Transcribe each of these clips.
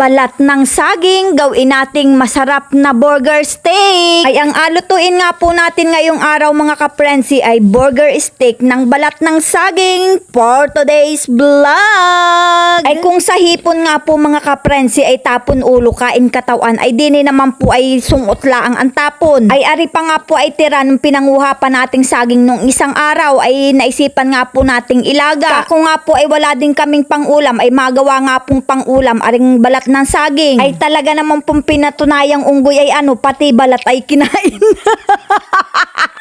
balat ng saging, gawin nating masarap na burger steak. Ay ang alutuin nga po natin ngayong araw mga kaprensi ay burger steak ng balat ng saging for today's vlog. Ay kung sa hipon nga po mga kaprensi ay tapon ulo kain katawan ay dini naman po ay sungot laang ang tapon. Ay ari pa nga po ay tira nung pinanguha pa nating saging nung isang araw ay naisipan nga po nating ilaga. Ako nga po ay wala din kaming pangulam ay magawa nga pong pangulam aring balat ng saging. Ay talaga naman pong pinatunayang unggoy ay pati balat ay kinain.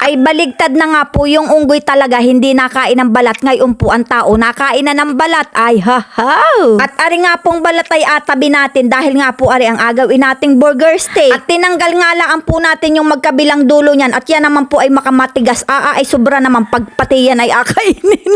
Ay baligtad na nga po yung unggoy talaga hindi nakain ng balat. Ngayon po ang tao nakain na ng balat. Ay hahaw. At ari nga pong balat ay atabi natin dahil nga po ari ang agawin nating burger steak. At tinanggal nga lang po natin yung magkabilang dulo niyan at yan naman po ay makamatigas. Ay sobra naman pagpati yan ay akainin.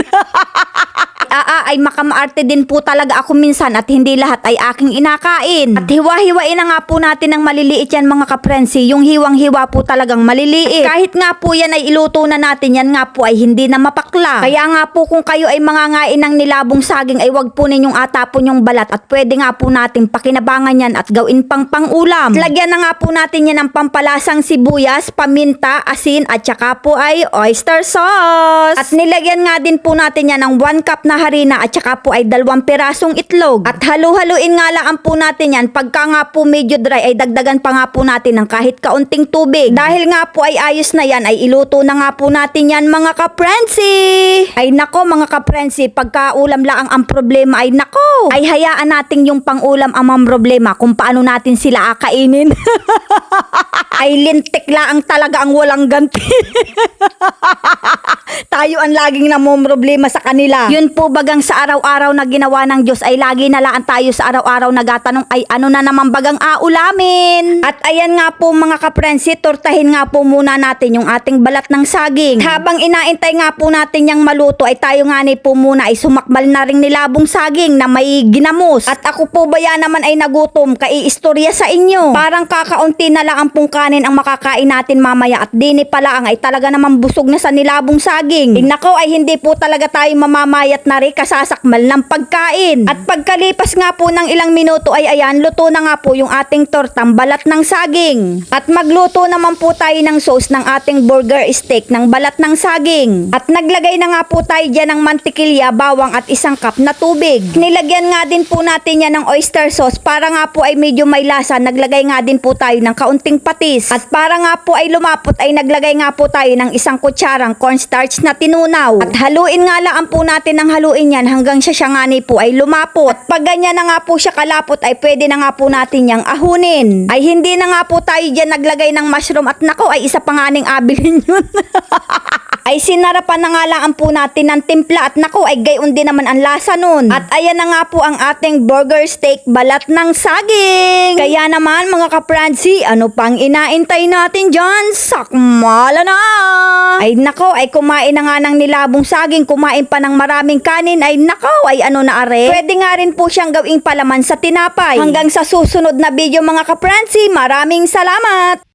Ay makamaarte din po talaga ako minsan at hindi lahat ay aking inakain. At hiwa-hiwain na nga po natin ng maliliit yan mga kaprensi. Yung hiwang-hiwa po talagang maliliit. Kahit nga po yan ay iluto na natin, yan nga po ay hindi na mapakla. Kaya nga po kung kayo ay mangangain ng nilabong saging ay wag po ninyong atapon yung balat at pwede nga po natin pakinabangan yan at gawin pang pangulam. At lagyan na nga po natin yan ng pampalasang sibuyas, paminta, asin at saka po ay oyster sauce. At nilagyan nga din po natin yan ng 1 cup na harina at saka po ay 2 pirasong itlog. At halu-haluin nga lang po natin yan. Pagka nga po medyo dry ay dagdagan pa nga po natin ng kahit kaunting tubig. Dahil nga po ay ayos na yan ay iluto na nga po natin yan mga kaprensi. Ay nako mga kaprensi, pagka ulam lang ang problema ay nako. Ay hayaan natin yung pangulam ang problema kung paano natin sila akainin. Ay lintik lang talaga ang walang ganti. Tayo ang laging namomroblema sa kanila. Yun po bagang sa araw-araw na ginawa ng Diyos ay lagi na lang tayo sa araw-araw nagatanong ay ano na naman bagang aulamin. At ayan nga po mga kaprensi, tortahin nga po muna natin yung ating balat ng saging. Habang inaintay nga po natin yung maluto ay tayo nga ni po muna ay sumakmal na ring nilabong saging na may ginamos. At ako po ba yan naman ay nagutom kaiistorya sa inyo. Parang kakaunti na lang ang pong kanin ang makakain natin mamaya at dini pala ang ay talaga naman busog na sa nilabong saging. Nako ay hindi po talaga tayo mamamayat na rin kasasakmal ng pagkain. At pagkalipas nga po ng ilang minuto ay ayan, luto na nga po yung ating tortang balat ng saging. At magluto naman po tayo ng sauce ng ating burger steak ng balat ng saging. At naglagay na nga po tayo dyan ng mantikilya, bawang at 1 cup na tubig. Nilagyan nga din po natin yan ng oyster sauce para nga po ay medyo may lasa. Naglagay nga din po tayo ng kaunting patis. At para nga po ay lumapot ay naglagay nga po tayo ng 1 kutsarang cornstarch na tinunaw. At haluin nga lang po natin ng haluin yan hanggang siya nga ni po ay lumapot. At pag ganyan na nga po siya kalapot ay pwede na nga po natin yang ahunin. Ay hindi na nga po tayo dyan naglagay ng mushroom at nako ay isa pa nga ning abilin yun. Ay sinarapan na nga lang po natin ng timpla at nako ay gayon din naman ang lasa nun. At ayan na nga po ang ating burger steak balat ng saging. Kaya naman mga kapransi, ano pang inaintay natin dyan? Sakmala na! Ay nako ay kumain na nga ng nilabong saging, kumain pa ng maraming kanin ay nako ay ano na are. Pwede nga rin po siyang gawing palaman sa tinapay. Hanggang sa susunod na video mga kapransi, maraming salamat!